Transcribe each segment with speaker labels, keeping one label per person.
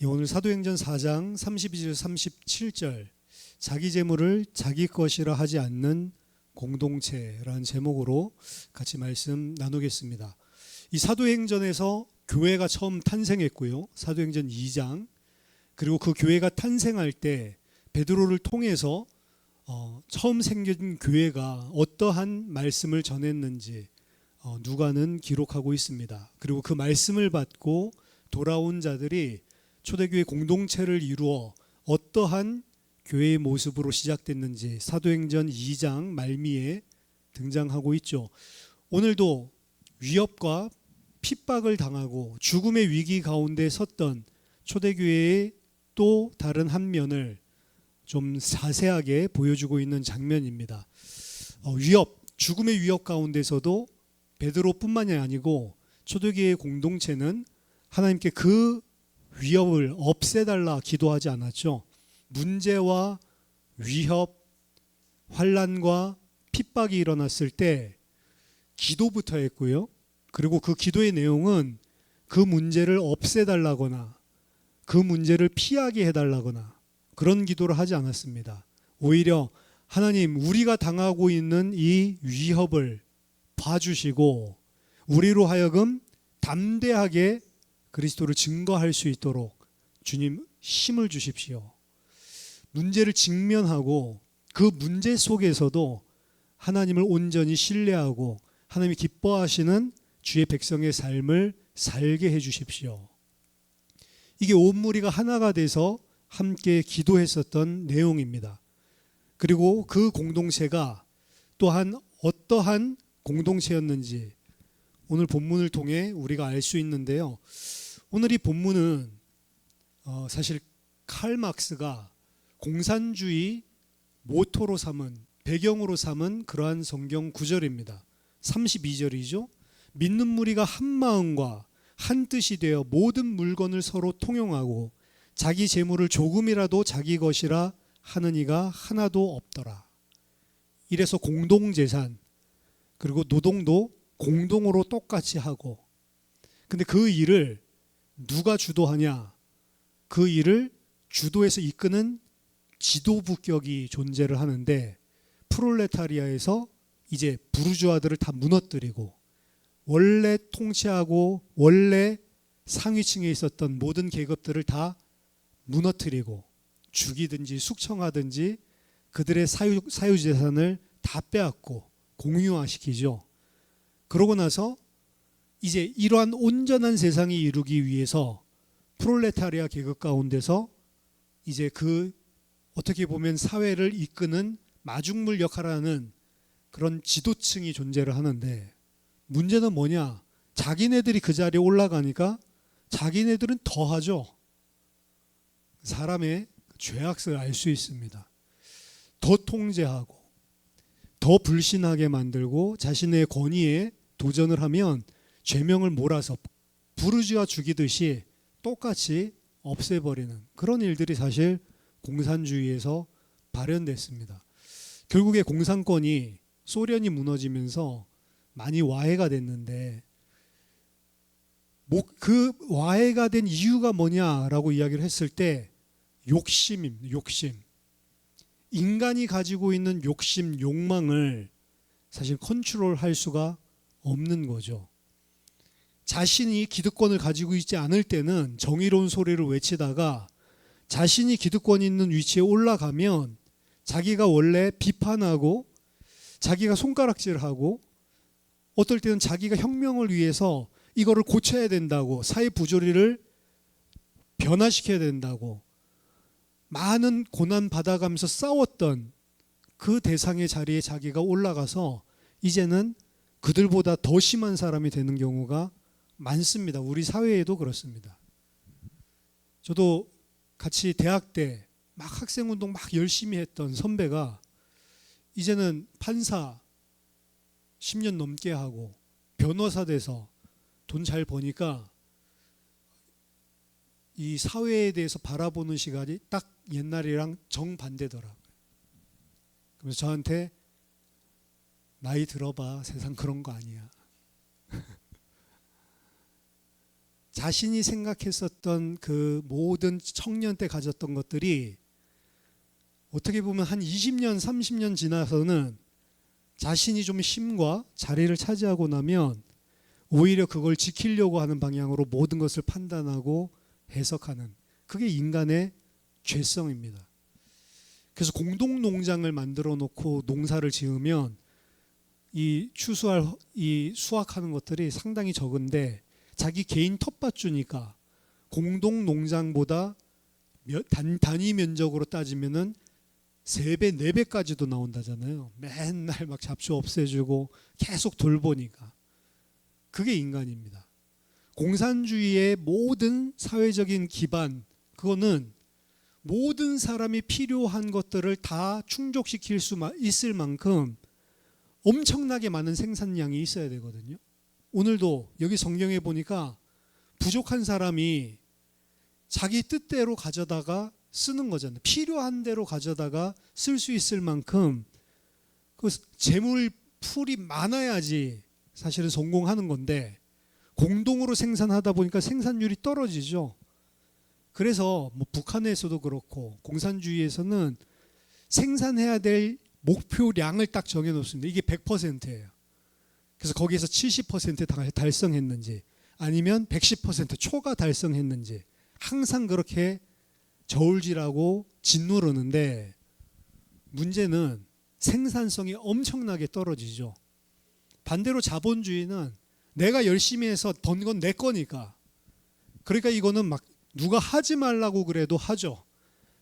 Speaker 1: 오늘 사도행전 4장 32절 37절 자기 재물을 자기 것이라 하지 않는 공동체라는 제목으로 같이 말씀 나누겠습니다. 이 사도행전에서 교회가 처음 탄생했고요. 사도행전 2장 그리고 그 교회가 탄생할 때 베드로를 통해서 처음 생긴 교회가 어떠한 말씀을 전했는지 누가는 기록하고 있습니다. 그리고 그 말씀을 받고 돌아온 자들이 초대교회 공동체를 이루어 어떠한 교회의 모습으로 시작됐는지 사도행전 2장 말미에 등장하고 있죠. 오늘도 위협과 핍박을 당하고 죽음의 위기 가운데 섰던 초대교회의 또 다른 한 면을 좀 자세하게 보여주고 있는 장면입니다. 죽음의 위협 가운데서도 베드로뿐만이 아니고 초대교회의 공동체는 하나님께 그 위협을 없애달라 기도하지 않았죠. 문제와 위협, 환난과 핍박이 일어났을 때 기도부터 했고요. 그리고 그 기도의 내용은 그 문제를 없애달라거나 그 문제를 피하게 해달라거나 그런 기도를 하지 않았습니다. 오히려 하나님, 우리가 당하고 있는 이 위협을 봐주시고 우리로 하여금 담대하게 그리스도를 증거할 수 있도록 주님 힘을 주십시오. 문제를 직면하고 그 문제 속에서도 하나님을 온전히 신뢰하고 하나님이 기뻐하시는 주의 백성의 삶을 살게 해 주십시오. 이게 온 무리가 하나가 돼서 함께 기도했었던 내용입니다. 그리고 그 공동체가 또한 어떠한 공동체였는지 오늘 본문을 통해 우리가 알 수 있는데요. 오늘 이 본문은 사실 칼 막스가 공산주의 모토로 삼은, 배경으로 삼은 그러한 성경 구절입니다. 32절이죠. 믿는 무리가 한 마음과 한 뜻이 되어 모든 물건을 서로 통용하고 자기 재물을 조금이라도 자기 것이라 하는 이가 하나도 없더라. 이래서 공동재산 그리고 노동도 공동으로 똑같이 하고, 근데 그 일을 누가 주도하냐? 그 일을 주도해서 이끄는 지도부격이 존재를 하는데, 프롤레타리아에서 이제 부르주아들을 다 무너뜨리고 원래 통치하고 원래 상위층에 있었던 모든 계급들을 다 무너뜨리고 죽이든지 숙청하든지 그들의 사유재산을 다 빼앗고 공유화시키죠. 그러고 나서 이제 이러한 온전한 세상이 이루기 위해서 프롤레타리아 계급 가운데서 이제 그 어떻게 보면 사회를 이끄는 마중물 역할을 하는 그런 지도층이 존재를 하는데, 문제는 뭐냐? 자기네들이 그 자리에 올라가니까 자기네들은 더 하죠. 사람의 죄악성을 알 수 있습니다. 더 통제하고 더 불신하게 만들고 자신의 권위에 도전을 하면 죄명을 몰아서 부르주아 죽이듯이 똑같이 없애버리는 그런 일들이 사실 공산주의에서 발현됐습니다. 결국에 공산권이 소련이 무너지면서 많이 와해가 됐는데, 그 와해가 된 이유가 뭐냐라고 이야기를 했을 때 욕심입니다. 욕심. 인간이 가지고 있는 욕심, 욕망을 사실 컨트롤할 수가 없는 거죠. 자신이 기득권을 가지고 있지 않을 때는 정의로운 소리를 외치다가 자신이 기득권이 있는 위치에 올라가면 자기가 원래 비판하고 자기가 손가락질하고 어떨 때는 자기가 혁명을 위해서 이거를 고쳐야 된다고, 사회 부조리를 변화시켜야 된다고 많은 고난 받아가면서 싸웠던 그 대상의 자리에 자기가 올라가서 이제는 그들보다 더 심한 사람이 되는 경우가 많습니다. 우리 사회에도 그렇습니다. 저도 같이 대학 때 막 학생운동 막 열심히 했던 선배가 이제는 판사 10년 넘게 하고 변호사 돼서 돈 잘 버니까 이 사회에 대해서 바라보는 시각이 딱 옛날이랑 정반대더라고요. 그래서 저한테 나이 들어봐, 세상 그런 거 아니야. 자신이 생각했었던 그 모든 청년 때 가졌던 것들이 어떻게 보면 한 20년, 30년 지나서는 자신이 좀 힘과 자리를 차지하고 나면 오히려 그걸 지키려고 하는 방향으로 모든 것을 판단하고 해석하는, 그게 인간의 죄성입니다. 그래서 공동농장을 만들어 놓고 농사를 지으면 이 수확하는 것들이 상당히 적은데 자기 개인 텃밭 주니까 공동농장보다 단위 면적으로 따지면은 3배, 4배까지도 나온다잖아요. 맨날 막 잡초 없애주고 계속 돌보니까. 그게 인간입니다. 공산주의의 모든 사회적인 기반, 그거는 모든 사람이 필요한 것들을 다 충족시킬 수 있을 만큼 엄청나게 많은 생산량이 있어야 되거든요. 오늘도 여기 성경에 보니까 부족한 사람이 자기 뜻대로 가져다가 쓰는 거잖아요. 필요한 대로 가져다가 쓸 수 있을 만큼 그 재물 풀이 많아야지 사실은 성공하는 건데 공동으로 생산하다 보니까 생산율이 떨어지죠. 그래서 뭐 북한에서도 그렇고 공산주의에서는 생산해야 될 목표량을 딱 정해놓습니다. 이게 100%예요. 그래서 거기에서 70% 달성했는지 아니면 110% 초과 달성했는지 항상 그렇게 저울질하고 짓누르는데 문제는 생산성이 엄청나게 떨어지죠. 반대로 자본주의는 내가 열심히 해서 번 건 내 거니까, 그러니까 이거는 막 누가 하지 말라고 그래도 하죠.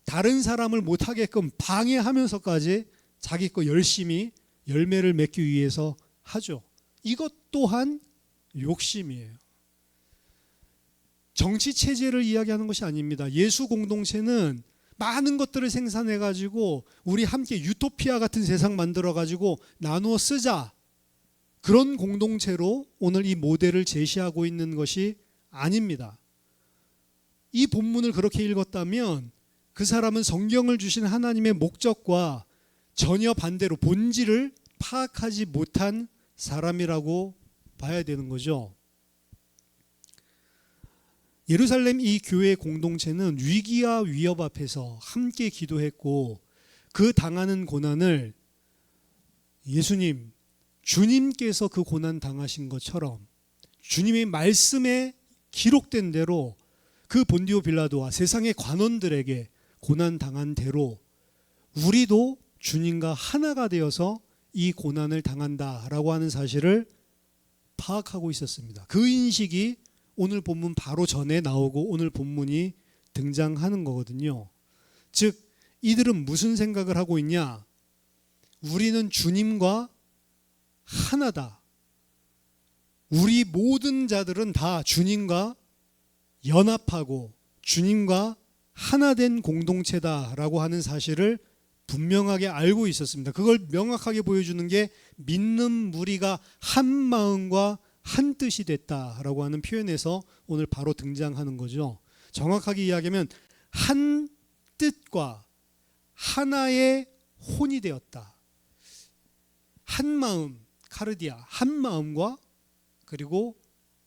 Speaker 1: 다른 사람을 못하게끔 방해하면서까지 자기 거 열심히 열매를 맺기 위해서 하죠. 이것 또한 욕심이에요. 정치 체제를 이야기하는 것이 아닙니다. 예수 공동체는 많은 것들을 생산해 가지고 우리 함께 유토피아 같은 세상 만들어 가지고 나누어 쓰자, 그런 공동체로 오늘 이 모델을 제시하고 있는 것이 아닙니다. 이 본문을 그렇게 읽었다면 그 사람은 성경을 주신 하나님의 목적과 전혀 반대로 본질을 파악하지 못한 사람이라고 봐야 되는 거죠. 예루살렘 이 교회 공동체는 위기와 위협 앞에서 함께 기도했고 그 당하는 고난을 예수님, 주님께서 그 고난 당하신 것처럼 주님의 말씀에 기록된 대로 그 본디오 빌라도와 세상의 관원들에게 고난 당한 대로 우리도 주님과 하나가 되어서 이 고난을 당한다라고 하는 사실을 파악하고 있었습니다. 그 인식이 오늘 본문 바로 전에 나오고 오늘 본문이 등장하는 거거든요. 즉 이들은 무슨 생각을 하고 있냐? 우리는 주님과 하나다. 우리 모든 자들은 다 주님과 연합하고 주님과 하나된 공동체다라고 하는 사실을 분명하게 알고 있었습니다. 그걸 명확하게 보여주는 게 믿는 무리가 한 마음과 한 뜻이 됐다라고 하는 표현에서 오늘 바로 등장하는 거죠. 정확하게 이야기하면 한 뜻과 하나의 혼이 되었다. 한 마음, 카르디아, 한 마음과 그리고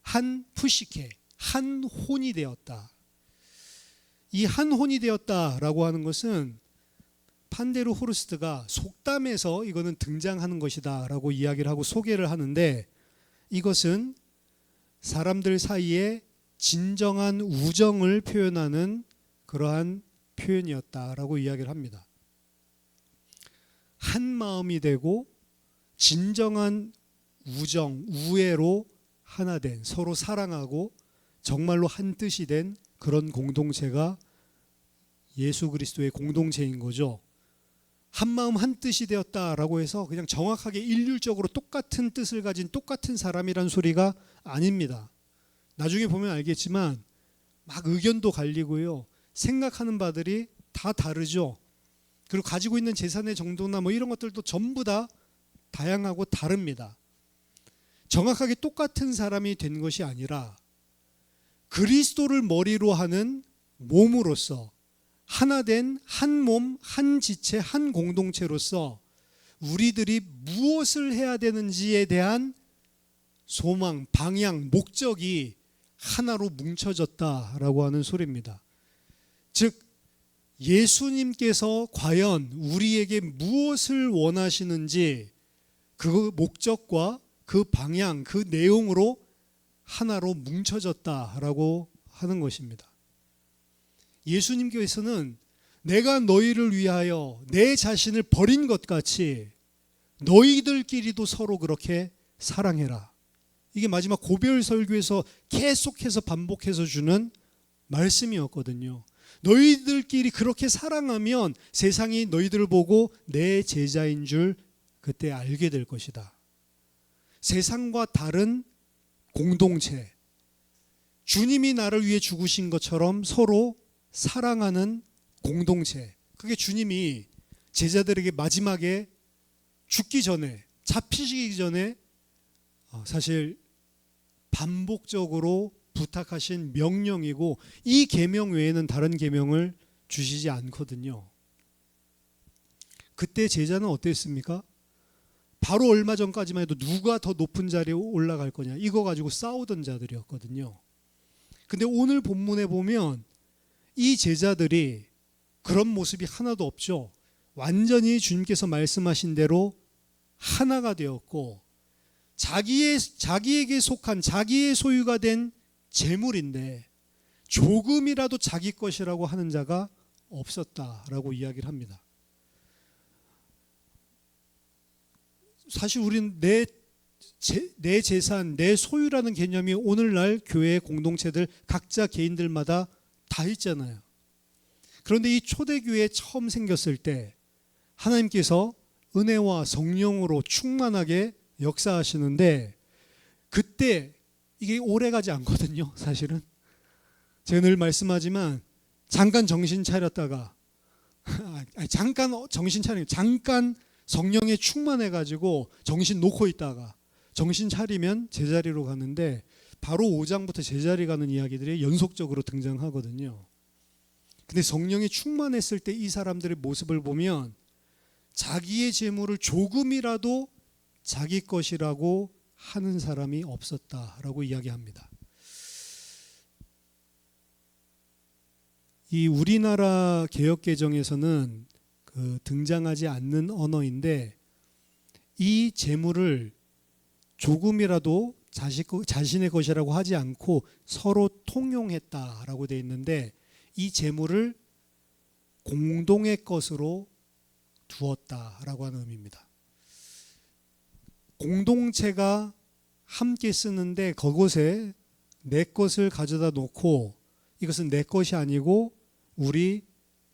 Speaker 1: 한 푸시케, 한 혼이 되었다. 이 한 혼이 되었다라고 하는 것은 판데르 호르스트가 속담에서 이거는 등장하는 것이다라고 이야기를 하고 소개를 하는데, 이것은 사람들 사이에 진정한 우정을 표현하는 그러한 표현이었다라고 이야기를 합니다. 한 마음이 되고 진정한 우정, 우애로 하나 된, 서로 사랑하고 정말로 한 뜻이 된 그런 공동체가 예수 그리스도의 공동체인 거죠. 한 마음 한 뜻이 되었다라고 해서 그냥 정확하게 일률적으로 똑같은 뜻을 가진 똑같은 사람이란 소리가 아닙니다. 나중에 보면 알겠지만 막 의견도 갈리고요. 생각하는 바들이 다 다르죠. 그리고 가지고 있는 재산의 정도나 뭐 이런 것들도 전부 다 다양하고 다릅니다. 정확하게 똑같은 사람이 된 것이 아니라 그리스도를 머리로 하는 몸으로서 하나된 한 몸, 한 지체, 한 공동체로서 우리들이 무엇을 해야 되는지에 대한 소망, 방향, 목적이 하나로 뭉쳐졌다라고 하는 소리입니다. 즉 예수님께서 과연 우리에게 무엇을 원하시는지 그 목적과 그 방향, 그 내용으로 하나로 뭉쳐졌다라고 하는 것입니다. 예수님께서는 내가 너희를 위하여 내 자신을 버린 것 같이 너희들끼리도 서로 그렇게 사랑해라. 이게 마지막 고별 설교에서 계속해서 반복해서 주는 말씀이었거든요. 너희들끼리 그렇게 사랑하면 세상이 너희들을 보고 내 제자인 줄 그때 알게 될 것이다. 세상과 다른 공동체, 주님이 나를 위해 죽으신 것처럼 서로 사랑하는 공동체, 그게 주님이 제자들에게 마지막에 죽기 전에, 잡히시기 전에 사실 반복적으로 부탁하신 명령이고, 이 계명 외에는 다른 계명을 주시지 않거든요. 그때 제자는 어땠습니까? 바로 얼마 전까지만 해도 누가 더 높은 자리에 올라갈 거냐, 이거 가지고 싸우던 자들이었거든요. 근데 오늘 본문에 보면 이 제자들이 그런 모습이 하나도 없죠. 완전히 주님께서 말씀하신 대로 하나가 되었고, 자기에게 속한 자기의 소유가 된 재물인데 조금이라도 자기 것이라고 하는 자가 없었다라고 이야기를 합니다. 사실 우리는 내 재산, 내 소유라는 개념이 오늘날 교회 공동체들 각자 개인들마다 다 있잖아요. 그런데 이 초대교회 처음 생겼을 때 하나님께서 은혜와 성령으로 충만하게 역사하시는데, 그때 이게 오래가지 않거든요. 사실은 제가 늘 말씀하지만 잠깐 정신 차렸다가 잠깐 성령에 충만해가지고 정신 놓고 있다가 정신 차리면 제자리로 가는데, 바로 5장부터 제자리 가는 이야기들이 연속적으로 등장하거든요. 근데 성령에 충만했을 때 이 사람들의 모습을 보면 자기의 재물을 조금이라도 자기 것이라고 하는 사람이 없었다라고 이야기합니다. 이 우리나라 개역개정에서는 등장하지 않는 언어인데, 이 재물을 조금이라도 자신의 것이라고 하지 않고 서로 통용했다라고 되어 있는데, 이 재물을 공동의 것으로 두었다라고 하는 의미입니다. 공동체가 함께 쓰는데 그곳에 내 것을 가져다 놓고, 이것은 내 것이 아니고 우리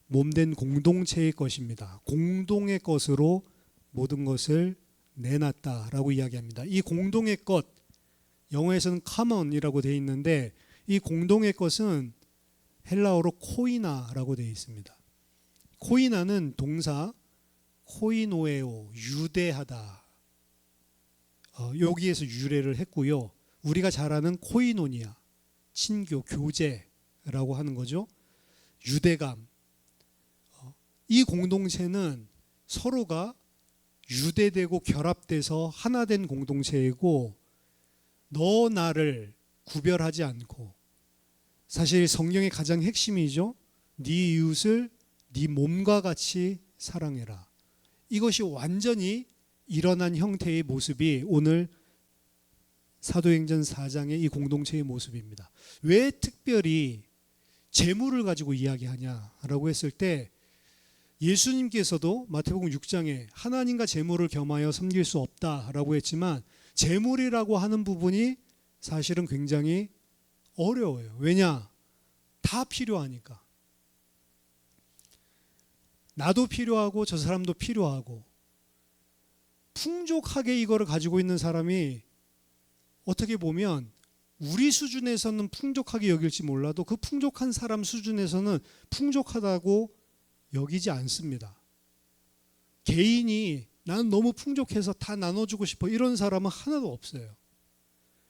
Speaker 1: 몸된 공동체의 것입니다. 공동의 것으로 모든 것을 내놨다라고 이야기합니다. 이 공동의 것, 영어에서는 common이라고 되어 있는데, 이 공동의 것은 헬라어로 코이나라고 되어 있습니다. 코이나는 동사 코이노에오, 유대하다, 여기에서 유래를 했고요. 우리가 잘 아는 코이노니아, 친교, 교제라고 하는 거죠. 유대감. 이 공동체는 서로가 유대되고 결합돼서 하나 된 공동체이고, 너 나를 구별하지 않고, 사실 성경의 가장 핵심이죠. 네 이웃을 네 몸과 같이 사랑해라. 이것이 완전히 일어난 형태의 모습이 오늘 사도행전 4장의 이 공동체의 모습입니다. 왜 특별히 재물을 가지고 이야기하냐라고 했을 때, 예수님께서도 마태복음 6장에 하나님과 재물을 겸하여 섬길 수 없다라고 했지만, 재물이라고 하는 부분이 사실은 굉장히 어려워요. 왜냐? 다 필요하니까. 나도 필요하고 저 사람도 필요하고, 풍족하게 이거를 가지고 있는 사람이 어떻게 보면 우리 수준에서는 풍족하게 여길지 몰라도 그 풍족한 사람 수준에서는 풍족하다고 여기지 않습니다. 개인이 나는 너무 풍족해서 다 나눠주고 싶어, 이런 사람은 하나도 없어요.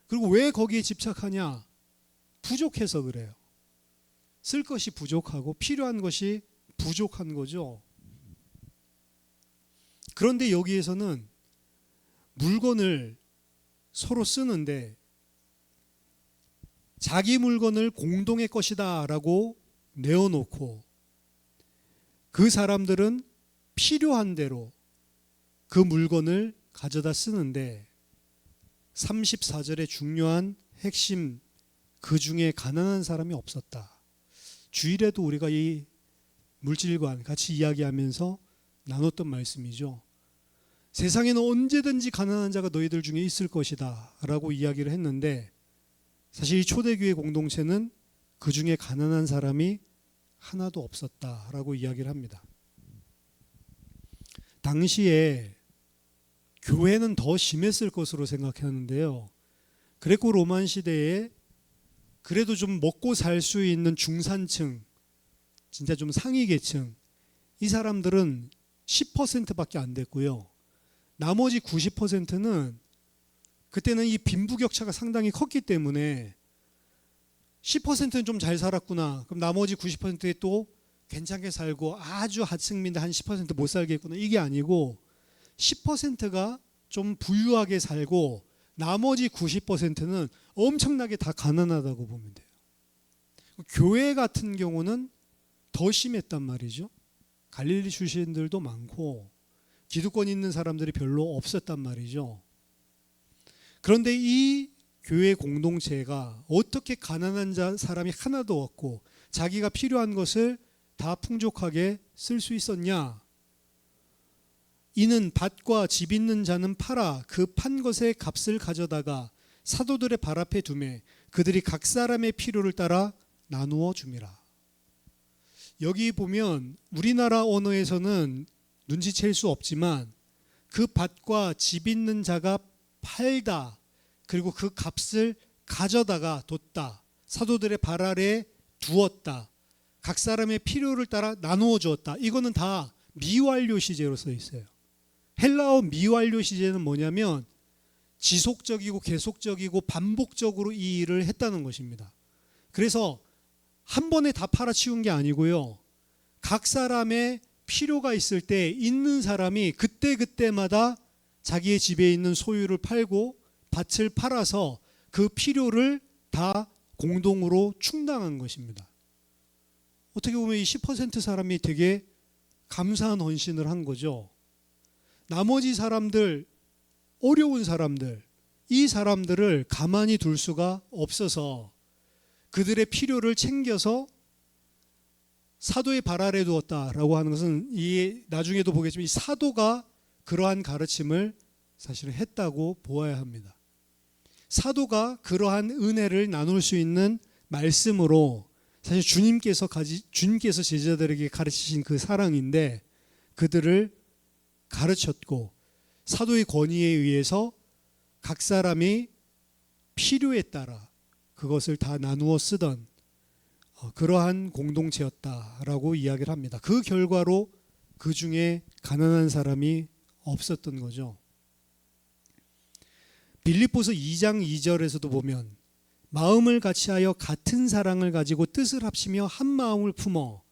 Speaker 1: 그리고 왜 거기에 집착하냐? 부족해서 그래요. 쓸 것이 부족하고 필요한 것이 부족한 거죠. 그런데 여기에서는 물건을 서로 쓰는데, 자기 물건을 공동의 것이다라고 내어놓고 그 사람들은 필요한 대로 그 물건을 가져다 쓰는데 34절의 중요한 핵심, 그 중에 가난한 사람이 없었다. 주일에도 우리가 이 물질관 같이 이야기하면서 나눴던 말씀이죠. 세상에는 언제든지 가난한 자가 너희들 중에 있을 것이다 라고 이야기를 했는데, 사실 이 초대교회 공동체는 그 중에 가난한 사람이 하나도 없었다라고 이야기를 합니다. 당시에 교회는 더 심했을 것으로 생각하는데요. 그레코 로만 시대에 그래도 좀 먹고 살 수 있는 중산층, 진짜 좀 상위 계층, 이 사람들은 10%밖에 안 됐고요. 나머지 90%는 그때는 이 빈부격차가 상당히 컸기 때문에 10%는 좀 잘 살았구나. 그럼 나머지 90%에 또 괜찮게 살고 아주 하층민들 한 10% 못 살겠구나. 이게 아니고 10%가 좀 부유하게 살고 나머지 90%는 엄청나게 다 가난하다고 보면 돼요. 교회 같은 경우는 더 심했단 말이죠. 갈릴리 출신들도 많고 기득권 있는 사람들이 별로 없었단 말이죠. 그런데 이 교회 공동체가 어떻게 가난한 사람이 하나도 없고 자기가 필요한 것을 다 풍족하게 쓸 수 있었냐? 이는 밭과 집 있는 자는 팔아 그 판 것의 값을 가져다가 사도들의 발 앞에 두매 그들이 각 사람의 필요를 따라 나누어 줌이라. 여기 보면 우리나라 언어에서는 눈치챌 수 없지만 그 밭과 집 있는 자가 팔다, 그리고 그 값을 가져다가 뒀다, 사도들의 발 아래 두었다, 각 사람의 필요를 따라 나누어 주었다. 이거는 다 미완료 시제로 써 있어요. 헬라어 미완료 시제는 뭐냐면 지속적이고 계속적이고 반복적으로 이 일을 했다는 것입니다. 그래서 한 번에 다 팔아치운 게 아니고요. 각 사람의 필요가 있을 때 있는 사람이 그때그때마다 자기의 집에 있는 소유를 팔고 밭을 팔아서 그 필요를 다 공동으로 충당한 것입니다. 어떻게 보면 이 10% 사람이 되게 감사한 헌신을 한 거죠. 나머지 사람들, 어려운 사람들, 이 사람들을 가만히 둘 수가 없어서 그들의 필요를 챙겨서 사도의 발 아래 두었다라고 하는 것은 이 나중에도 보겠지만 이 사도가 그러한 가르침을 사실 했다고 보아야 합니다. 사도가 그러한 은혜를 나눌 수 있는 말씀으로 사실 주님께서 제자들에게 가르치신 그 사랑인데 그들을 가르쳤고 사도의 권위에 의해서 각 사람이 필요에 따라 그것을 다 나누어 쓰던 그러한 공동체였다라고 이야기를 합니다. 그 결과로 그 중에 가난한 사람이 없었던 거죠. 빌립보서 2장 2절에서도 보면 마음을 같이하여 같은 사랑을 가지고 뜻을 합치며 한 마음을 품어,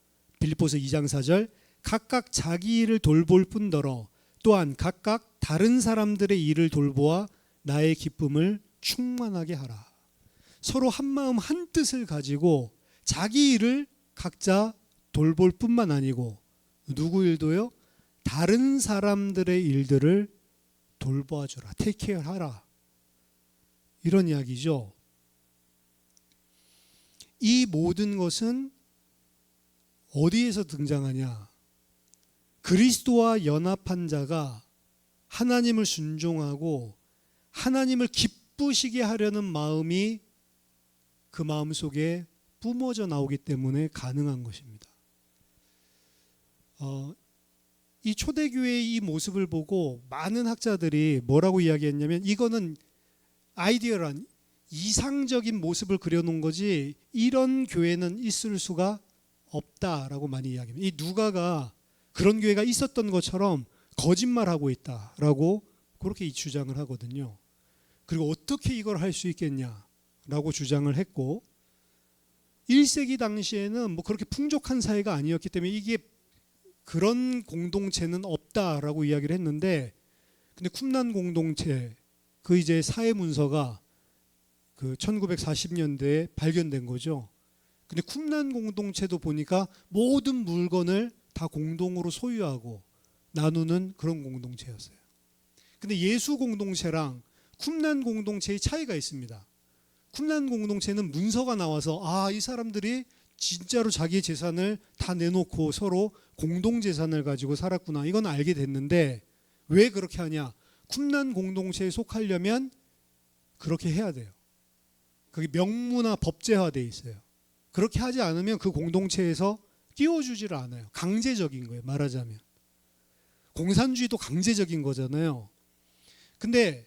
Speaker 1: 빌립보서 2장 4절, 각각 자기 일을 돌볼 뿐더러 또한 각각 다른 사람들의 일을 돌보아 나의 기쁨을 충만하게 하라. 서로 한 마음 한 뜻을 가지고 자기 일을 각자 돌볼 뿐만 아니고 누구 일도요? 다른 사람들의 일들을 돌봐주라, 테이크케어하라, 이런 이야기죠. 이 모든 것은 어디에서 등장하냐? 그리스도와 연합한 자가 하나님을 순종하고 하나님을 기쁘시게 하려는 마음이 그 마음 속에 뿜어져 나오기 때문에 가능한 것입니다. 이 초대교회의 이 모습을 보고 많은 학자들이 뭐라고 이야기했냐면 이거는 아이디어란 이상적인 모습을 그려놓은 거지 이런 교회는 있을 수가 없다라고 많이 이야기합니다. 이 누가가 그런 교회가 있었던 것처럼 거짓말하고 있다라고 그렇게 이 주장을 하거든요. 그리고 어떻게 이걸 할 수 있겠냐라고 주장을 했고 1세기 당시에는 뭐 그렇게 풍족한 사회가 아니었기 때문에 이게 그런 공동체는 없다라고 이야기를 했는데 근데 쿰란 공동체 그 이제 사회 문서가 그 1940년대에 발견된 거죠. 근데 쿰란 공동체도 보니까 모든 물건을 다 공동으로 소유하고 나누는 그런 공동체였어요. 근데 예수 공동체랑 쿰란 공동체의 차이가 있습니다. 쿰란 공동체는 문서가 나와서 이 사람들이 진짜로 자기의 재산을 다 내놓고 서로 공동재산을 가지고 살았구나, 이건 알게 됐는데 왜 그렇게 하냐? 쿰란 공동체에 속하려면 그렇게 해야 돼요. 그게 명문화 법제화되어 있어요. 그렇게 하지 않으면 그 공동체에서 끼워주지를 않아요. 강제적인 거예요, 말하자면. 공산주의도 강제적인 거잖아요. 근데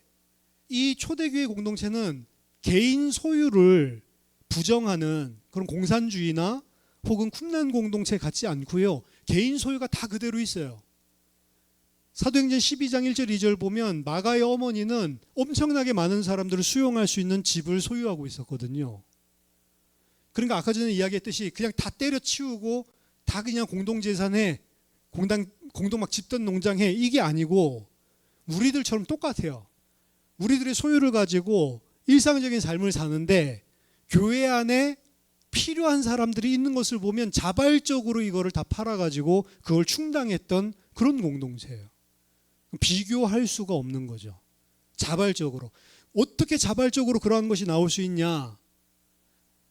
Speaker 1: 이 초대교회 공동체는 개인 소유를 부정하는 그런 공산주의나 혹은 쿰란 공동체 같지 않고요. 개인 소유가 다 그대로 있어요. 사도행전 12장 1절 2절 보면 마가의 어머니는 엄청나게 많은 사람들을 수용할 수 있는 집을 소유하고 있었거든요. 그러니까 아까 전에 이야기했듯이 그냥 다 때려치우고 다 그냥 공동재산해, 공동 막 집단 농장해, 이게 아니고 우리들처럼 똑같아요. 우리들의 소유를 가지고 일상적인 삶을 사는데 교회 안에 필요한 사람들이 있는 것을 보면 자발적으로 이거를 다 팔아가지고 그걸 충당했던 그런 공동체예요. 비교할 수가 없는 거죠. 자발적으로. 어떻게 자발적으로 그러한 것이 나올 수 있냐?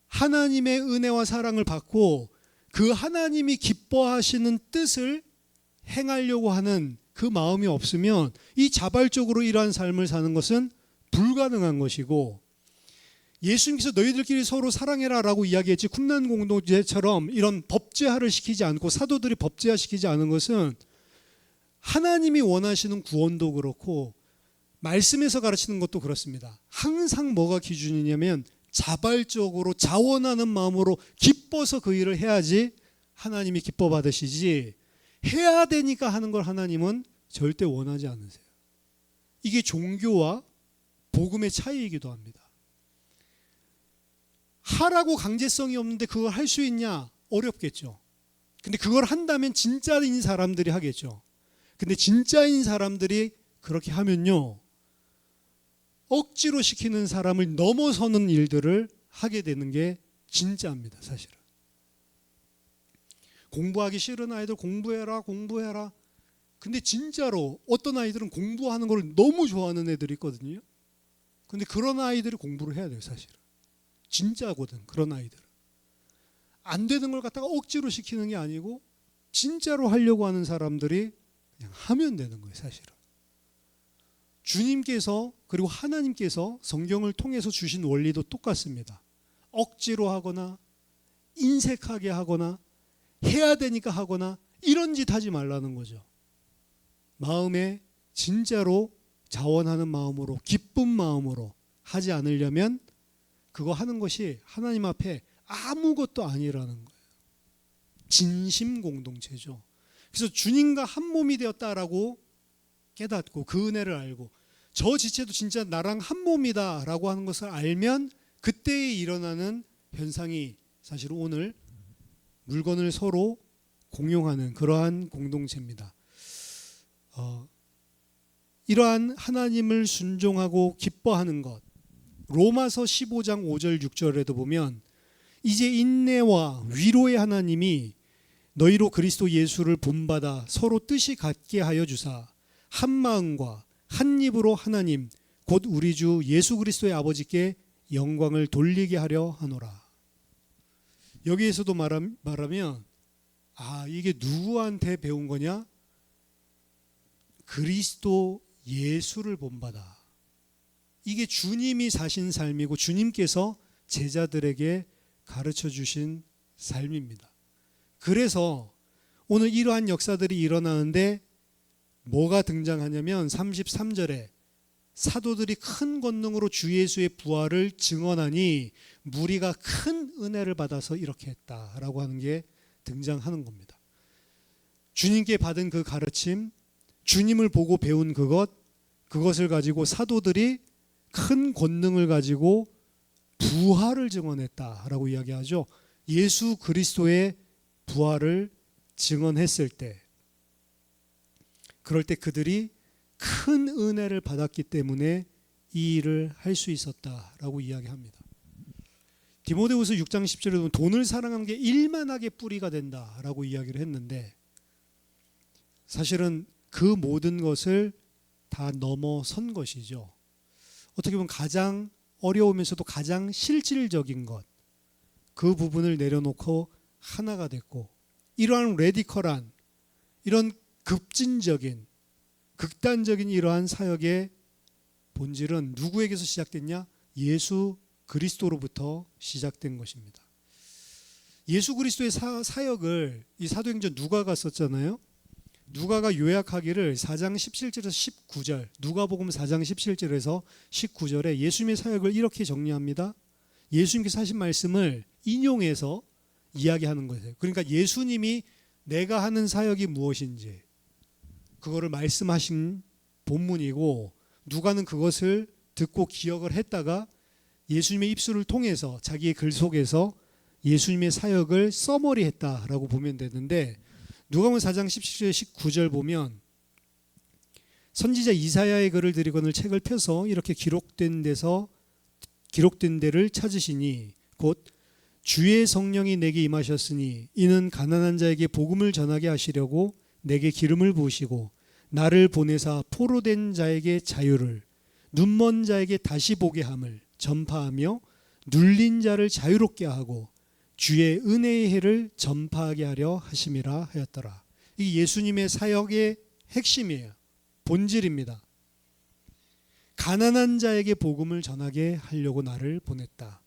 Speaker 1: 하나님의 은혜와 사랑을 받고 그 하나님이 기뻐하시는 뜻을 행하려고 하는 그 마음이 없으면 이 자발적으로 이러한 삶을 사는 것은 불가능한 것이고, 예수님께서 너희들끼리 서로 사랑해라 라고 이야기했지 쿰란 공동체처럼 이런 법제화를 시키지 않고 사도들이 법제화 시키지 않은 것은 하나님이 원하시는 구원도 그렇고 말씀에서 가르치는 것도 그렇습니다. 항상 뭐가 기준이냐면 자발적으로 자원하는 마음으로 기뻐서 그 일을 해야지 하나님이 기뻐 받으시지, 해야 되니까 하는 걸 하나님은 절대 원하지 않으세요. 이게 종교와 복음의 차이이기도 합니다. 하라고 강제성이 없는데 그걸 할 수 있냐? 어렵겠죠. 근데 그걸 한다면 진짜인 사람들이 하겠죠. 근데 진짜인 사람들이 그렇게 하면요, 억지로 시키는 사람을 넘어서는 일들을 하게 되는 게 진짜입니다, 사실은. 공부하기 싫은 아이들 공부해라. 근데 진짜로 어떤 아이들은 공부하는 걸 너무 좋아하는 애들이 있거든요. 근데 그런 아이들이 공부를 해야 돼요, 사실은. 진짜거든, 그런 아이들은. 안 되는 걸 갖다가 억지로 시키는 게 아니고 진짜로 하려고 하는 사람들이 그냥 하면 되는 거예요, 사실은. 주님께서 그리고 하나님께서 성경을 통해서 주신 원리도 똑같습니다. 억지로 하거나 인색하게 하거나 해야 되니까 하거나 이런 짓 하지 말라는 거죠. 마음에 진짜로 자원하는 마음으로, 기쁜 마음으로 하지 않으려면 그거 하는 것이 하나님 앞에 아무것도 아니라는 거예요. 진심 공동체죠. 그래서 주님과 한 몸이 되었다라고 깨닫고 그 은혜를 알고 저 지체도 진짜 나랑 한 몸이다라고 하는 것을 알면 그때에 일어나는 현상이 사실 오늘 물건을 서로 공용하는 그러한 공동체입니다. 이러한 하나님을 순종하고 기뻐하는 것, 로마서 15장 5절 6절에도 보면 이제 인내와 위로의 하나님이 너희로 그리스도 예수를 본받아 서로 뜻이 같게 하여 주사 한 마음과 한 입으로 하나님 곧 우리 주 예수 그리스도의 아버지께 영광을 돌리게 하려 하노라. 여기에서도 말하면 이게 누구한테 배운 거냐? 그리스도 예수를 본받아. 이게 주님이 사신 삶이고 주님께서 제자들에게 가르쳐 주신 삶입니다. 그래서 오늘 이러한 역사들이 일어나는데 뭐가 등장하냐면 33절에 사도들이 큰 권능으로 주 예수의 부활을 증언하니 무리가 큰 은혜를 받아서 이렇게 했다라고 하는 게 등장하는 겁니다. 주님께 받은 그 가르침, 주님을 보고 배운 그것을 가지고 사도들이 큰 권능을 가지고 부활을 증언했다라고 이야기하죠. 예수 그리스도의 부활을 증언했을 때, 그럴 때 그들이 큰 은혜를 받았기 때문에 이 일을 할 수 있었다라고 이야기합니다. 디모데후서 6장 10절에 보면 돈을 사랑하는 게 일만하게 뿌리가 된다라고 이야기를 했는데, 사실은 그 모든 것을 다 넘어선 것이죠. 어떻게 보면 가장 어려우면서도 가장 실질적인 것, 그 부분을 내려놓고 하나가 됐고, 이러한 레디컬한, 이런 급진적인, 극단적인 이러한 사역의 본질은 누구에게서 시작됐냐? 예수 그리스도로부터 시작된 것입니다. 예수 그리스도의 사역을 이 사도행전 누가가 썼잖아요. 누가가 요약하기를 4장 17절에서 19절, 누가복음 4장 17절에서 19절에 예수님의 사역을 이렇게 정리합니다. 예수님께서 하신 말씀을 인용해서 이야기하는 거예요. 그러니까 예수님이 내가 하는 사역이 무엇인지 그거를 말씀하신 본문이고, 누가는 그것을 듣고 기억을 했다가 예수님의 입술을 통해서 자기의 글 속에서 예수님의 사역을 써머리했다라고 보면 되는데, 누가복음 4장 17절 19절 보면 선지자 이사야의 글을 드리거늘 책을 펴서 이렇게 기록된 데를 찾으시니 곧 주의 성령이 내게 임하셨으니 이는 가난한 자에게 복음을 전하게 하시려고 내게 기름을 부으시고 나를 보내사 포로된 자에게 자유를, 눈먼 자에게 다시 보게 함을 전파하며 눌린 자를 자유롭게 하고 주의 은혜의 해를 전파하게 하려 하심이라 하였더라. 이 예수님의 사역의 핵심이에요. 본질입니다. 가난한 자에게 복음을 전하게 하려고 나를 보냈다.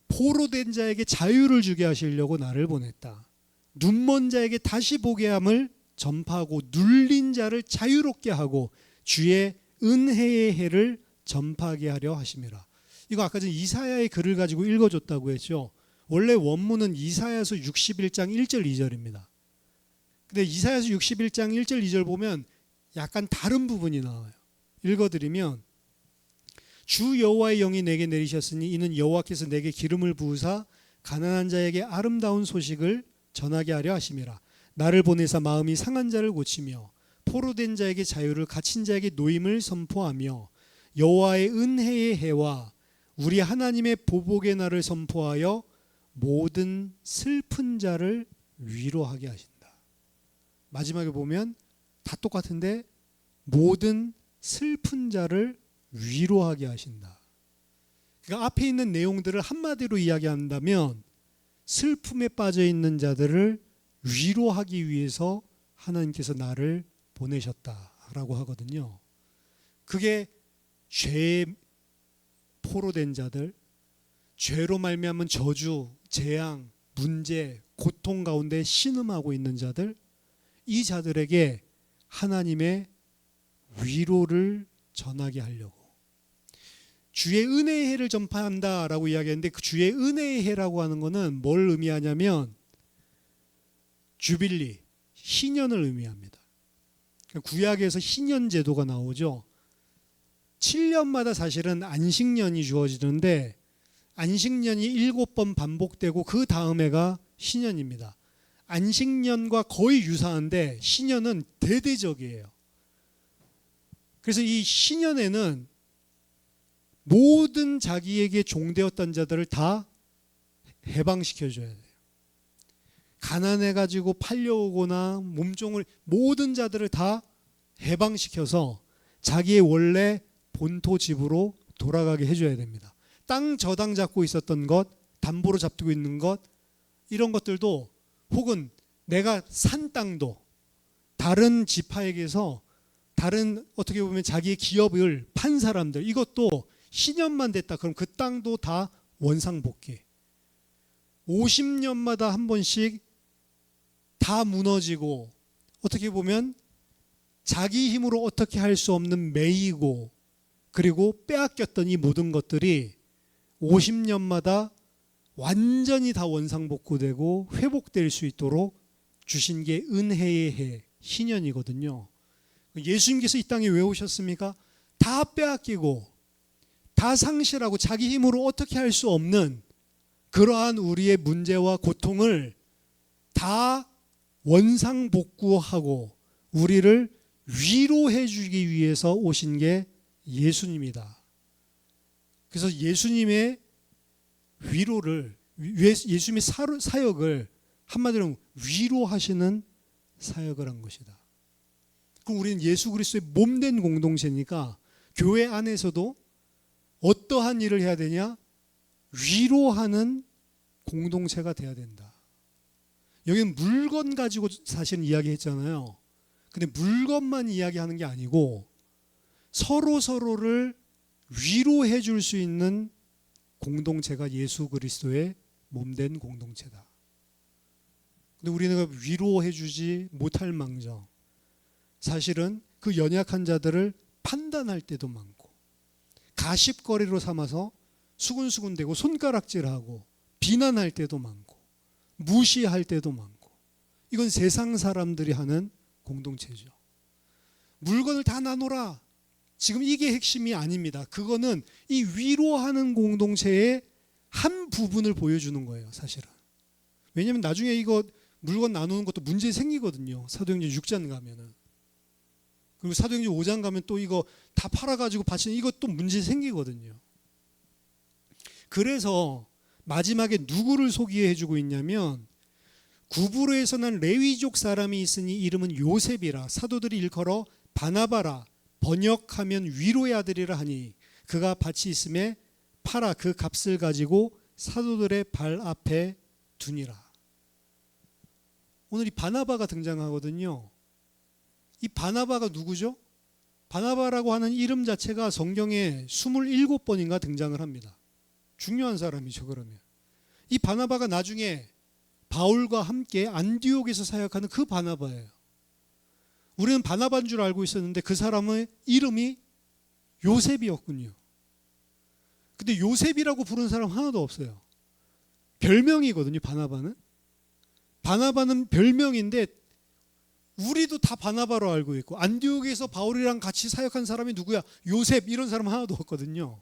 Speaker 1: 포로된 자에게 자유를 주게 하시려고 나를 보냈다. 눈먼 자에게 다시 보게 함을 전파하고 눌린 자를 자유롭게 하고 주의 은혜의 해를 전파하게 하려 하심이라. 이거 아까 전 이사야의 글을 가지고 읽어줬다고 했죠. 원래 원문은 이사야서 61장 1절 2절입니다. 근데 이사야서 61장 1절 2절 보면 약간 다른 부분이 나와요. 읽어드리면 주 여호와의 영이 내게 내리셨으니 이는 여호와께서 내게 기름을 부으사 가난한 자에게 아름다운 소식을 전하게 하려 하심이라. 나를 보내사 마음이 상한 자를 고치며 포로된 자에게 자유를, 갇힌 자에게 노임을 선포하며 여호와의 은혜의 해와 우리 하나님의 보복의 날을 선포하여 모든 슬픈 자를 위로하게 하신다. 마지막에 보면 다 똑같은데 모든 슬픈 자를 위로하게 하신다. 그러니까 앞에 있는 내용들을 한마디로 이야기한다면 슬픔에 빠져 있는 자들을 위로하기 위해서 하나님께서 나를 보내셨다라고 하거든요. 그게 죄에 포로된 자들, 죄로 말미암은 저주, 재앙, 문제, 고통 가운데 신음하고 있는 자들, 이 자들에게 하나님의 위로를 전하게 하려고 주의 은혜의 해를 전파한다라고 이야기했는데, 그 주의 은혜의 해라고 하는 것은 뭘 의미하냐면 주빌리, 희년을 의미합니다. 구약에서 희년 제도가 나오죠. 7년마다 사실은 안식년이 주어지는데 안식년이 7번 반복되고 그 다음 해가 신년입니다. 안식년과 거의 유사한데 신년은 대대적이에요. 그래서 이 신년에는 모든 자기에게 종되었던 자들을 다 해방시켜줘야 돼요. 가난해가지고 팔려오거나 몸종을 모든 자들을 다 해방시켜서 자기의 원래 본토 집으로 돌아가게 해줘야 됩니다. 땅 저당 잡고 있었던 것, 담보로 잡고 있는 것, 이런 것들도, 혹은 내가 산 땅도 다른 지파에게서 다른 어떻게 보면 자기의 기업을 판 사람들, 이것도 신년만 됐다 그럼 그 땅도 다 원상복귀. 50년마다 한 번씩 다 무너지고, 어떻게 보면 자기 힘으로 어떻게 할 수 없는 매이고 그리고 빼앗겼던 이 모든 것들이 50년마다 완전히 다 원상복구되고 회복될 수 있도록 주신 게 은혜의 해, 희년이거든요. 예수님께서 이 땅에 왜 오셨습니까? 다 빼앗기고 다 상실하고 자기 힘으로 어떻게 할 수 없는 그러한 우리의 문제와 고통을 다 원상복구하고 우리를 위로해 주기 위해서 오신 게 예수님이다. 그래서 예수님의 위로를, 예수님의 사역을 한마디로 위로하시는 사역을 한 것이다. 그럼 우리는 예수 그리스도의 몸된 공동체니까 교회 안에서도 어떠한 일을 해야 되냐? 위로하는 공동체가 돼야 된다. 여기는 물건 가지고 사실은 이야기했잖아요. 근데 물건만 이야기하는 게 아니고 서로를 위로해 줄 수 있는 공동체가 예수 그리스도의 몸된 공동체다. 근데 우리는 위로해 주지 못할 망정, 사실은 그 연약한 자들을 판단할 때도 많고 가십거리로 삼아서 수군수군대고 손가락질하고 비난할 때도 많고 무시할 때도 많고, 이건 세상 사람들이 하는 공동체죠. 물건을 다 나눠라, 지금 이게 핵심이 아닙니다. 그거는 이 위로하는 공동체의 한 부분을 보여주는 거예요, 사실은. 왜냐하면 나중에 이거 물건 나누는 것도 문제 생기거든요. 사도행전 6장 가면은. 그리고 사도행전 5장 가면 또 이거 다 팔아가지고 바치는 이것도 문제 생기거든요. 그래서 마지막에 누구를 소개해 주고 있냐면, 구브로에서 난 레위족 사람이 있으니 이름은 요셉이라, 사도들이 일컬어 바나바라, 번역하면 위로의 아들이라 하니 그가 밭이 있음에 팔아 그 값을 가지고 사도들의 발 앞에 두니라. 오늘 이 바나바가 등장하거든요. 이 바나바가 누구죠? 바나바라고 하는 이름 자체가 성경에 27번인가 등장을 합니다. 중요한 사람이죠. 그러면 이 바나바가 나중에 바울과 함께 안디옥에서 사역하는 그 바나바예요. 우리는 바나바인 줄 알고 있었는데 그 사람의 이름이 요셉이었군요. 근데 요셉이라고 부르는 사람 하나도 없어요. 별명이거든요. 바나바는 별명인데 우리도 다 바나바로 알고 있고, 안디옥에서 바울이랑 같이 사역한 사람이 누구야? 요셉, 이런 사람 하나도 없거든요.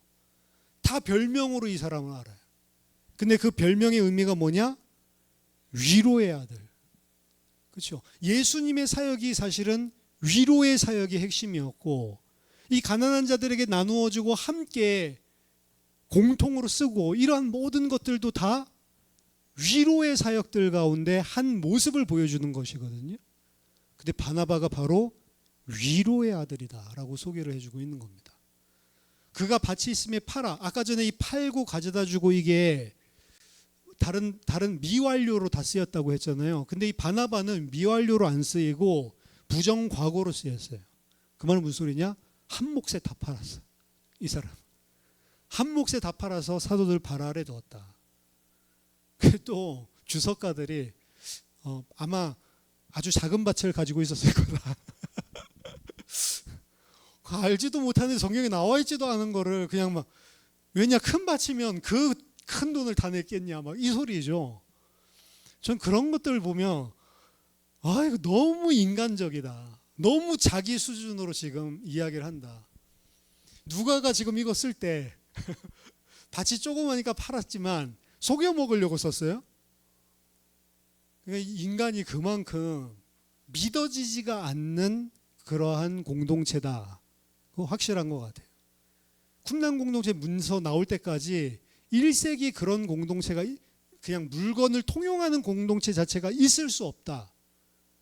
Speaker 1: 다 별명으로 이 사람을 알아요. 근데 그 별명의 의미가 뭐냐? 위로의 아들. 그렇죠? 예수님의 사역이 사실은 위로의 사역이 핵심이었고, 이 가난한 자들에게 나누어주고 함께 공통으로 쓰고 이러한 모든 것들도 다 위로의 사역들 가운데 한 모습을 보여주는 것이거든요. 근데 바나바가 바로 위로의 아들이다라고 소개를 해주고 있는 겁니다. 그가 밭이 있음에 팔아. 아까 전에 이 팔고 가져다 주고 이게 다른 미완료로 다 쓰였다고 했잖아요. 근데 이 바나바는 미완료로 안 쓰이고 부정과거로 쓰였어요. 그 말은 무슨 소리냐? 한 몫에 다 팔았어. 이 사람 한 몫에 다 팔아서 사도들 발 아래 두었다. 또 주석가들이 아마 아주 작은 밭을 가지고 있었을 거다. 알지도 못하는, 성경에 나와 있지도 않은 거를 그냥 막, 왜냐, 큰 밭이면 그 큰 돈을 다 냈겠냐, 막 이 소리죠. 전 그런 것들을 보면 이거 너무 인간적이다. 너무 자기 수준으로 지금 이야기를 한다. 누가가 지금 이거 쓸 때 밭이 조그마니까 팔았지만 속여 먹으려고 썼어요. 그러니까 인간이 그만큼 믿어지지가 않는 그러한 공동체다. 그거 확실한 것 같아요. 쿰란 공동체 문서 나올 때까지 1세기 그런 공동체가, 그냥 물건을 통용하는 공동체 자체가 있을 수 없다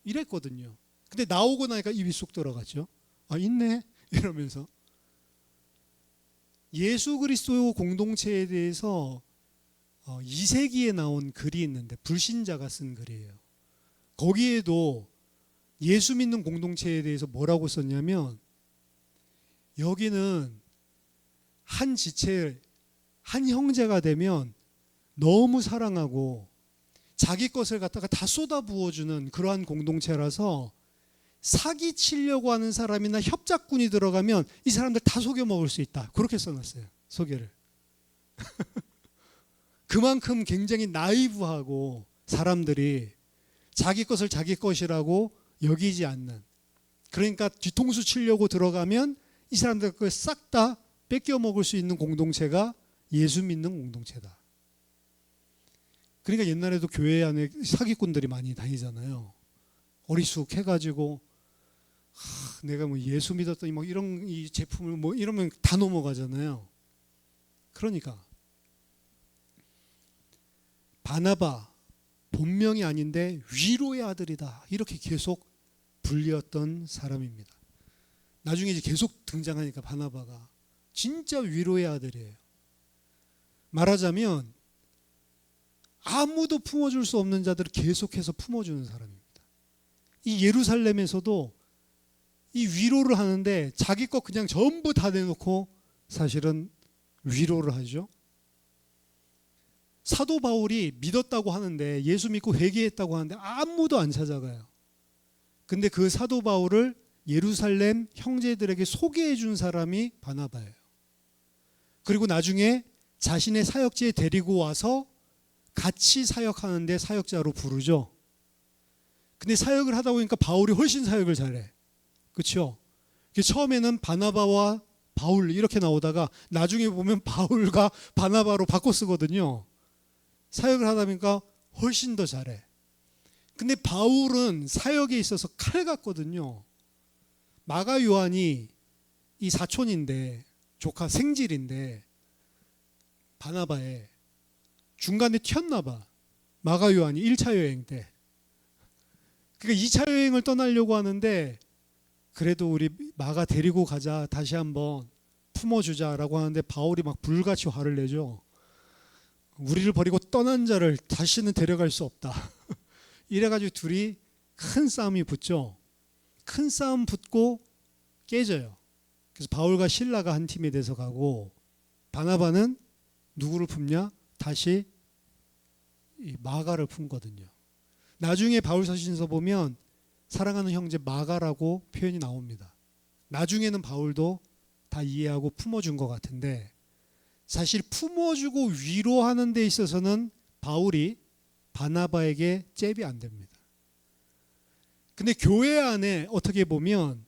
Speaker 1: 이랬거든요. 근데 나오고 나니까 입이 쑥 들어갔죠. 있네 이러면서. 예수 그리스도 공동체에 대해서 2세기에 나온 글이 있는데, 불신자가 쓴 글이에요. 거기에도 예수 믿는 공동체에 대해서 뭐라고 썼냐면, 여기는 한 지체, 한 형제가 되면 너무 사랑하고 자기 것을 갖다가 다 쏟아 부어주는 그러한 공동체라서, 사기치려고 하는 사람이나 협작꾼이 들어가면 이 사람들 다 속여 먹을 수 있다. 그렇게 써놨어요, 소개를. 그만큼 굉장히 나이브하고 사람들이 자기 것을 자기 것이라고 여기지 않는, 그러니까 뒤통수 치려고 들어가면 이 사람들 걸 싹 다 뺏겨 먹을 수 있는 공동체가 예수 믿는 공동체다. 그러니까 옛날에도 교회 안에 사기꾼들이 많이 다니잖아요. 어리숙해가지고 내가 뭐 예수 믿었더니 뭐 이런 이 제품을 뭐 이러면 다 넘어가잖아요. 그러니까 바나바 본명이 아닌데 위로의 아들이다 이렇게 계속 불리었던 사람입니다. 나중에 이제 계속 등장하니까 바나바가 진짜 위로의 아들이에요. 말하자면 아무도 품어줄 수 없는 자들을 계속해서 품어주는 사람입니다. 이 예루살렘에서도 이 위로를 하는데 자기 것 그냥 전부 다 내놓고 사실은 위로를 하죠. 사도 바울이 믿었다고 하는데 예수 믿고 회개했다고 하는데 아무도 안 찾아가요. 근데 그 사도 바울을 예루살렘 형제들에게 소개해 준 사람이 바나바예요. 그리고 나중에 자신의 사역지에 데리고 와서 같이 사역하는데 사역자로 부르죠. 근데 사역을 하다 보니까 바울이 훨씬 사역을 잘해. 그렇죠? 처음에는 바나바와 바울 이렇게 나오다가 나중에 보면 바울과 바나바로 바꿔 쓰거든요. 사역을 하다 보니까 훨씬 더 잘해. 근데 바울은 사역에 있어서 칼 같거든요. 마가 요한이 이 사촌인데 조카 생질인데 바나바에 중간에 튀었나 봐. 마가 요한이 1차 여행 때. 그러니까 2차 여행을 떠나려고 하는데 그래도 우리 마가 데리고 가자 다시 한번 품어주자라고 하는데 바울이 막 불같이 화를 내죠. 우리를 버리고 떠난 자를 다시는 데려갈 수 없다. 이래가지고 둘이 큰 싸움이 붙죠. 큰 싸움 붙고 깨져요. 그래서 바울과 실라가 한 팀이 돼서 가고 바나바는 누구를 품냐? 다시 이 마가를 품거든요. 나중에 바울 서신서 보면 사랑하는 형제 마가라고 표현이 나옵니다. 나중에는 바울도 다 이해하고 품어준 것 같은데 사실 품어주고 위로하는 데 있어서는 바울이 바나바에게 잽이 안 됩니다. 근데 교회 안에 어떻게 보면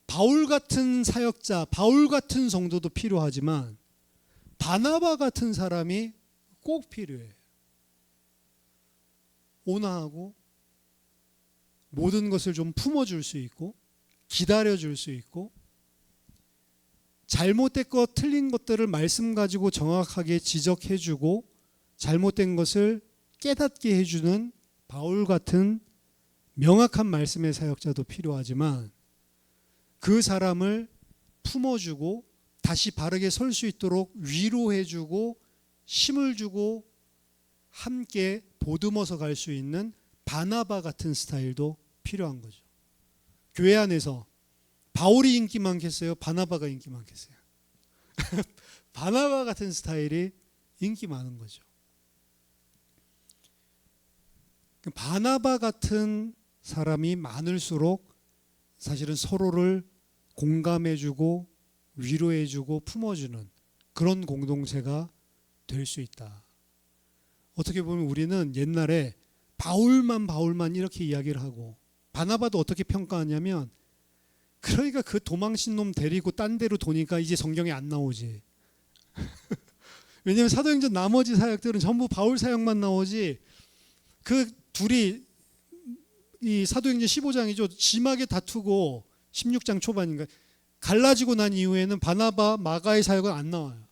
Speaker 1: 바울 같은 사역자, 바울 같은 성도도 필요하지만 바나바 같은 사람이 꼭 필요해요. 온화하고 모든 것을 좀 품어줄 수 있고 기다려줄 수 있고 잘못된 것, 틀린 것들을 말씀 가지고 정확하게 지적해주고 잘못된 것을 깨닫게 해주는 바울 같은 명확한 말씀의 사역자도 필요하지만 그 사람을 품어주고 다시 바르게 설 수 있도록 위로해주고 힘을 주고 함께 보듬어서 갈 수 있는 바나바 같은 스타일도 필요한 거죠. 교회 안에서 바울이 인기 많겠어요? 바나바가 인기 많겠어요? 바나바 같은 스타일이 인기 많은 거죠. 바나바 같은 사람이 많을수록 사실은 서로를 공감해주고 위로해주고 품어주는 그런 공동체가 될 수 있다. 어떻게 보면 우리는 옛날에 바울만 이렇게 이야기를 하고 바나바도 어떻게 평가하냐면 그러니까 그 도망친 놈 데리고 딴 데로 도니까 이제 성경에 안 나오지. 왜냐하면 사도행전 나머지 사역들은 전부 바울 사역만 나오지 그 둘이 이 사도행전 15장이죠. 심하게 다투고 16장 초반인가 갈라지고 난 이후에는 바나바, 마가의 사역은 안 나와요.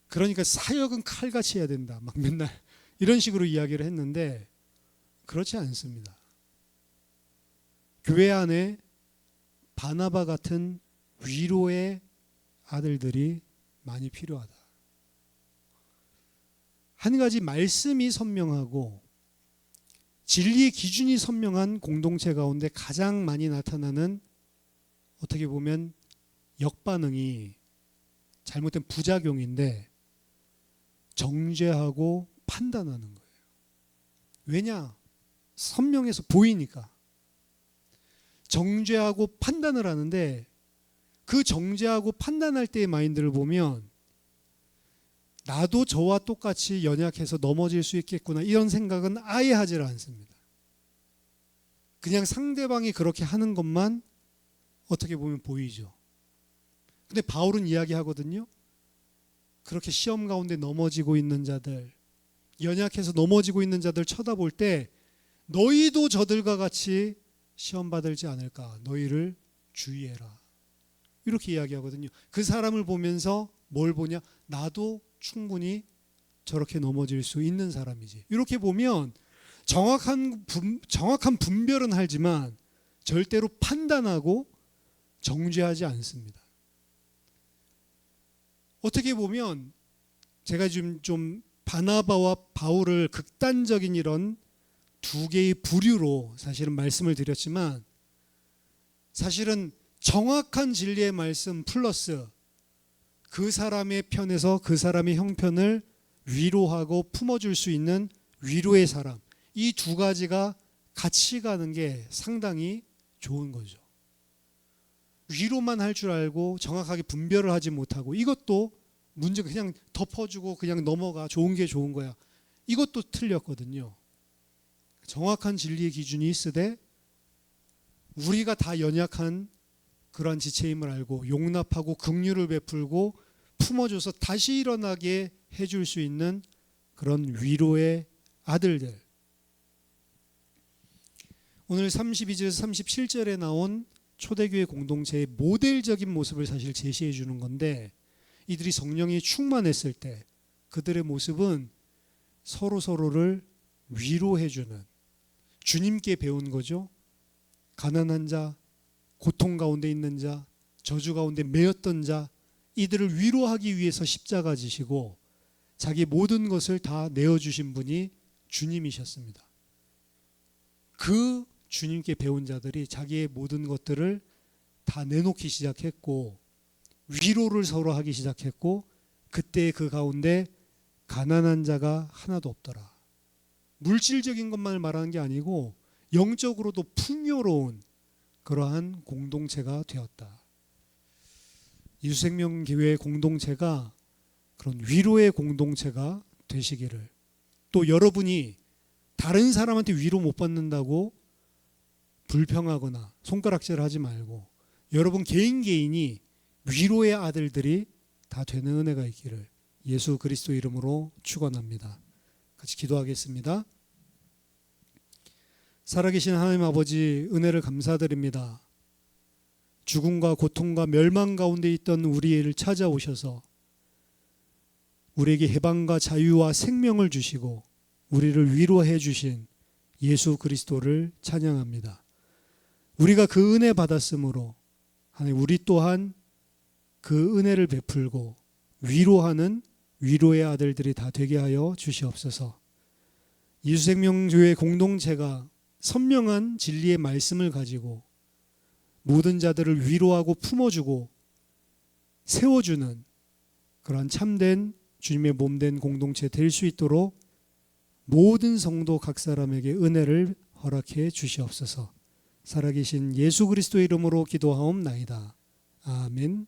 Speaker 1: 그러니까 사역은 칼같이 해야 된다. 막 맨날 이런 식으로 이야기를 했는데 그렇지 않습니다. 교회 안에 바나바 같은 위로의 아들들이 많이 필요하다. 한 가지 말씀이 선명하고 진리의 기준이 선명한 공동체 가운데 가장 많이 나타나는 어떻게 보면 역반응이 잘못된 부작용인데 정죄하고 판단하는 거예요. 왜냐? 선명해서 보이니까. 정죄하고 판단을 하는데 그 정죄하고 판단할 때의 마인드를 보면 나도 저와 똑같이 연약해서 넘어질 수 있겠구나 이런 생각은 아예 하질 않습니다. 그냥 상대방이 그렇게 하는 것만 어떻게 보면 보이죠. 근데 바울은 이야기하거든요. 그렇게 시험 가운데 넘어지고 있는 자들, 연약해서 넘어지고 있는 자들 쳐다볼 때 너희도 저들과 같이 시험 받을지 않을까 너희를 주의해라. 이렇게 이야기하거든요. 그 사람을 보면서 뭘 보냐? 나도 충분히 저렇게 넘어질 수 있는 사람이지. 이렇게 보면 정확한 분별은 하지만 절대로 판단하고 정죄하지 않습니다. 어떻게 보면 제가 지금 좀 바나바와 바울을 극단적인 이런 두 개의 부류로 사실은 말씀을 드렸지만, 사실은 정확한 진리의 말씀 플러스 그 사람의 편에서 그 사람의 형편을 위로하고 품어줄 수 있는 위로의 사람, 이 두 가지가 같이 가는 게 상당히 좋은 거죠. 위로만 할 줄 알고 정확하게 분별을 하지 못하고 이것도 문제가 그냥 덮어주고 그냥 넘어가, 좋은 게 좋은 거야, 이것도 틀렸거든요. 정확한 진리의 기준이 있으되 우리가 다 연약한 그러한 지체임을 알고 용납하고 긍휼을 베풀고 품어줘서 다시 일어나게 해줄 수 있는 그런 위로의 아들들. 오늘 32절에서 37절에 나온 초대교회 공동체의 모델적인 모습을 사실 제시해 주는 건데, 이들이 성령이 충만했을 때 그들의 모습은 서로를 위로해 주는, 주님께 배운 거죠. 가난한 자, 고통 가운데 있는 자, 저주 가운데 매였던 자, 이들을 위로하기 위해서 십자가 지시고 자기 모든 것을 다 내어주신 분이 주님이셨습니다. 그 주님께 배운 자들이 자기의 모든 것들을 다 내놓기 시작했고 위로를 서로 하기 시작했고, 그때 그 가운데 가난한 자가 하나도 없더라. 물질적인 것만 말하는 게 아니고 영적으로도 풍요로운 그러한 공동체가 되었다. 예수생명교회 공동체가 그런 위로의 공동체가 되시기를, 또 여러분이 다른 사람한테 위로 못 받는다고 불평하거나 손가락질하지 말고 여러분 개인이 위로의 아들들이 다 되는 은혜가 있기를 예수 그리스도 이름으로 축원합니다. 같이 기도하겠습니다. 살아계신 하나님 아버지, 은혜를 감사드립니다. 죽음과 고통과 멸망 가운데 있던 우리를 찾아오셔서 우리에게 해방과 자유와 생명을 주시고 우리를 위로해 주신 예수 그리스도를 찬양합니다. 우리가 그 은혜 받았으므로 하나님, 우리 또한 그 은혜를 베풀고 위로하는 위로의 아들들이 다 되게 하여 주시옵소서. 예수생명교회 공동체가 선명한 진리의 말씀을 가지고 모든 자들을 위로하고 품어주고 세워주는 그러한 참된 주님의 몸된 공동체 될 수 있도록 모든 성도 각 사람에게 은혜를 허락해 주시옵소서. 살아계신 예수 그리스도의 이름으로 기도하옵나이다. 아멘.